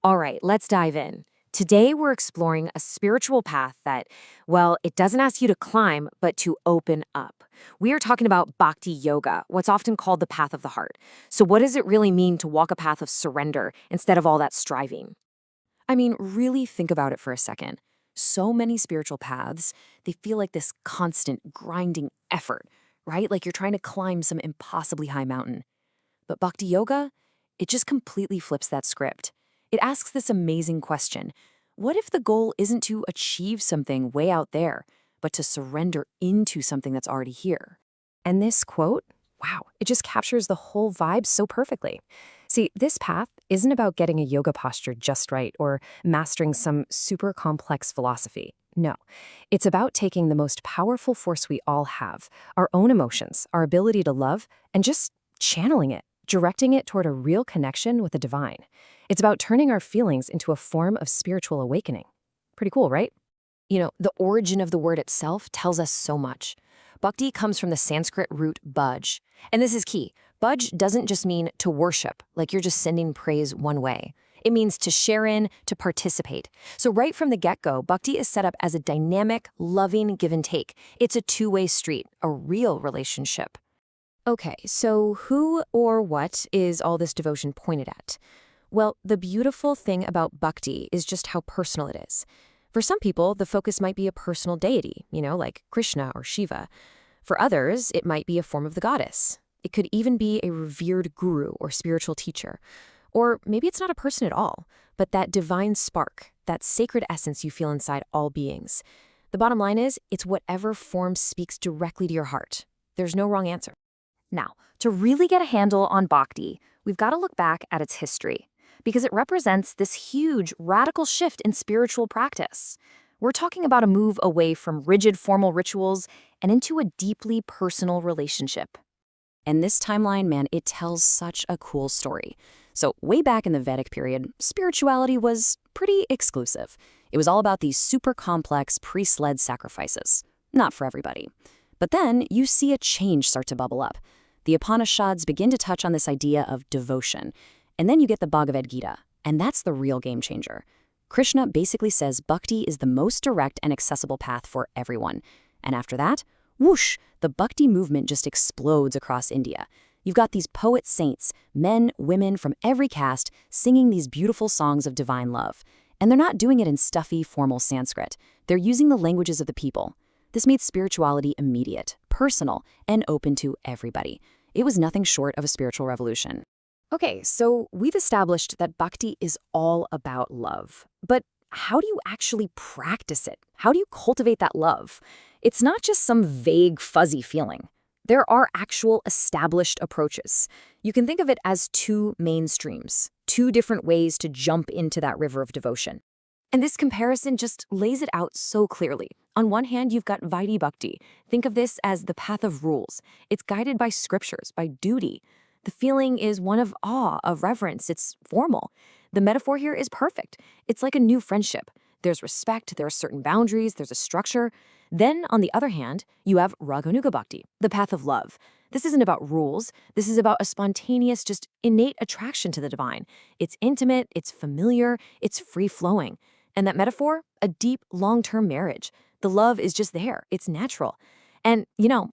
All right, let's dive in. Today, we're exploring a spiritual path that, well, it doesn't ask you to climb, but to open up. We are talking about Bhakti-yoga, what's often called the path of the heart. So, what does it really mean to walk a path of surrender instead of all that striving? I mean, really think about it for a second. So many spiritual paths, they feel like this constant grinding effort, right? Like you're trying to climb some impossibly high mountain. But Bhakti Yoga, it just completely flips that script. It asks this amazing question. What if the goal isn't to achieve something way out there, but to surrender into something that's already here? And this quote, wow, it just captures the whole vibe so perfectly. See, this path isn't about getting a yoga posture just right or mastering some super complex philosophy. No, it's about taking the most powerful force we all have, our own emotions, our ability to love, and just channeling it, directing it toward a real connection with the divine. It's about turning our feelings into a form of spiritual awakening. Pretty cool, right? The origin of the word itself tells us so much. Bhakti comes from the Sanskrit root bhaj. And this is key. Bhaj doesn't just mean to worship, like you're just sending praise one way. It means to share in, to participate. So right from the get-go, Bhakti is set up as a dynamic, loving give and take. It's a two-way street, a real relationship. Okay, so who or what is all this devotion pointed at? Well, the beautiful thing about Bhakti is just how personal it is. For some people, the focus might be a personal deity, like Krishna or Shiva. For others, it might be a form of the goddess. It could even be a revered guru or spiritual teacher. Or maybe it's not a person at all, but that divine spark, that sacred essence you feel inside all beings. The bottom line is, it's whatever form speaks directly to your heart. There's no wrong answer. Now, to really get a handle on Bhakti, we've got to look back at its history, because it represents this huge, radical shift in spiritual practice. We're talking about a move away from rigid formal rituals and into a deeply personal relationship. And this timeline, man, it tells such a cool story. So way back in the Vedic period, spirituality was pretty exclusive. It was all about these super complex, priest-led sacrifices. Not for everybody. But then you see a change start to bubble up. The Upanishads begin to touch on this idea of devotion. And then you get the Bhagavad-gītā, and that's the real game changer. Krishna basically says bhakti is the most direct and accessible path for everyone. And after that, whoosh, the bhakti movement just explodes across India. You've got these poet saints, men, women from every caste, singing these beautiful songs of divine love. And they're not doing it in stuffy, formal Sanskrit. They're using the languages of the people. This made spirituality immediate, personal, and open to everybody. It was nothing short of a spiritual revolution. Okay, so we've established that bhakti is all about love. But how do you actually practice it? How do you cultivate that love? It's not just some vague, fuzzy feeling. There are actual established approaches. You can think of it as two main streams, two different ways to jump into that river of devotion. And this comparison just lays it out so clearly. On one hand, you've got Vaidhi Bhakti. Think of this as the path of rules. It's guided by scriptures, by duty. The feeling is one of awe, of reverence. It's formal. The metaphor here is perfect. It's like a new friendship. There's respect, there are certain boundaries, there's a structure. Then, on the other hand, you have Raganuga Bhakti, the path of love. This isn't about rules. This is about a spontaneous, just innate attraction to the divine. It's intimate, it's familiar, it's free-flowing. And that metaphor? A deep, long-term marriage. The love is just there. It's natural. And,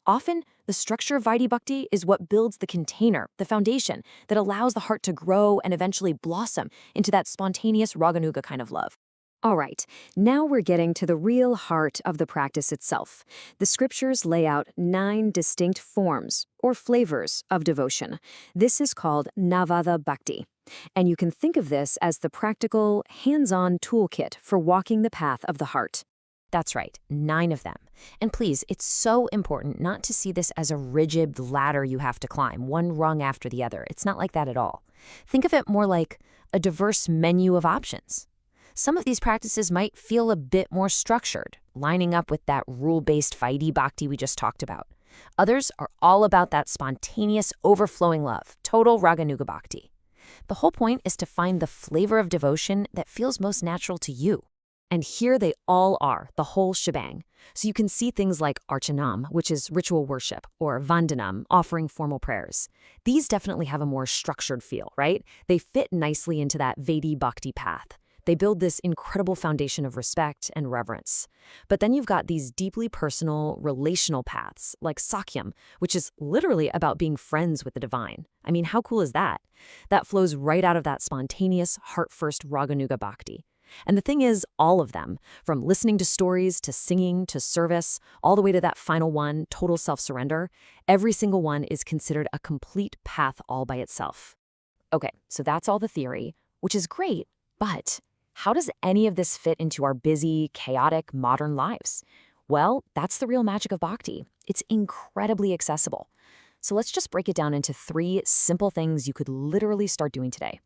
often the structure of Vaidhi Bhakti is what builds the container, the foundation, that allows the heart to grow and eventually blossom into that spontaneous Raganuga kind of love. All right, now we're getting to the real heart of the practice itself. The scriptures lay out 9 distinct forms, or flavors, of devotion. This is called Navada Bhakti. And you can think of this as the practical, hands-on toolkit for walking the path of the heart. That's right, 9 of them. And please, it's so important not to see this as a rigid ladder you have to climb, one rung after the other. It's not like that at all. Think of it more like a diverse menu of options. Some of these practices might feel a bit more structured, lining up with that rule-based Vaidhi Bhakti we just talked about. Others are all about that spontaneous, overflowing love, total Raganuga Bhakti. The whole point is to find the flavor of devotion that feels most natural to you. And here they all are, the whole shebang. So you can see things like archanam, which is ritual worship, or vandanam, offering formal prayers. These definitely have a more structured feel, right? They fit nicely into that Vedi Bhakti path. They build this incredible foundation of respect and reverence. But then you've got these deeply personal, relational paths, like Sakyam, which is literally about being friends with the divine. I mean, how cool is that? That flows right out of that spontaneous, heart-first Raganuga Bhakti. And the thing is, all of them, from listening to stories, to singing, to service, all the way to that final one, total self-surrender, every single one is considered a complete path all by itself. Okay, so that's all the theory, which is great, but how does any of this fit into our busy, chaotic, modern lives? Well, that's the real magic of Bhakti. It's incredibly accessible. So let's just break it down into 3 simple things you could literally start doing today.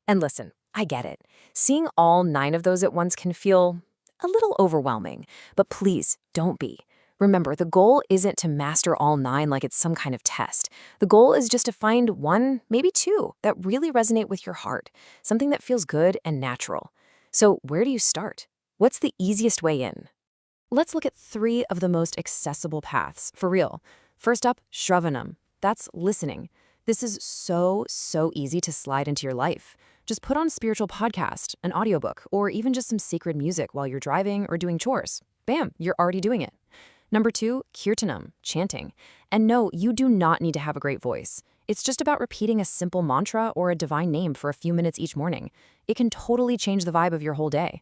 And listen, I get it. Seeing all 9 of those at once can feel a little overwhelming, but please don't be. Remember, the goal isn't to master all 9 like it's some kind of test. The goal is just to find 1, maybe 2, that really resonate with your heart, something that feels good and natural. So where do you start? What's the easiest way in? Let's look at 3 of the most accessible paths, for real. First up, Shravanam. That's listening. This is so easy to slide into your life. Just put on a spiritual podcast, an audiobook, or even just some sacred music while you're driving or doing chores. Bam, you're already doing it. Number 2, kirtanam, chanting. And no, you do not need to have a great voice. It's just about repeating a simple mantra or a divine name for a few minutes each morning. It can totally change the vibe of your whole day.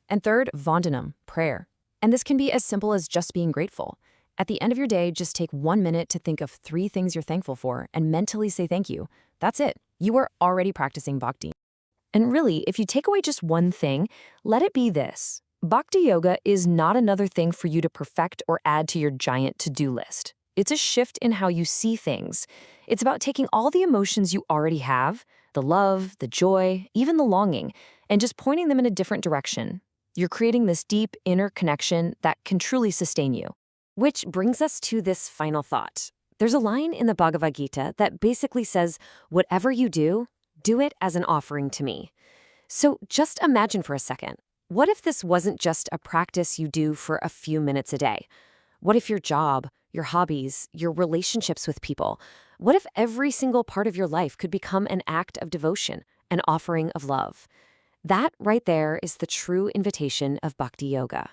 And third, vandanam, prayer. And this can be as simple as just being grateful. At the end of your day, just take 1 minute to think of 3 things you're thankful for and mentally say thank you. That's it. You are already practicing bhakti. And really, if you take away just one thing, let it be this. Bhakti yoga is not another thing for you to perfect or add to your giant to-do list. It's a shift in how you see things. It's about taking all the emotions you already have, the love, the joy, even the longing, and just pointing them in a different direction. You're creating this deep inner connection that can truly sustain you. Which brings us to this final thought. There's a line in the Bhagavad-gītā that basically says, whatever you do it as an offering to me. So just imagine for a second. What if this wasn't just a practice you do for a few minutes a day? What if your job, your hobbies, your relationships with people, what if every single part of your life could become an act of devotion, an offering of love? That right there is the true invitation of Bhakti Yoga.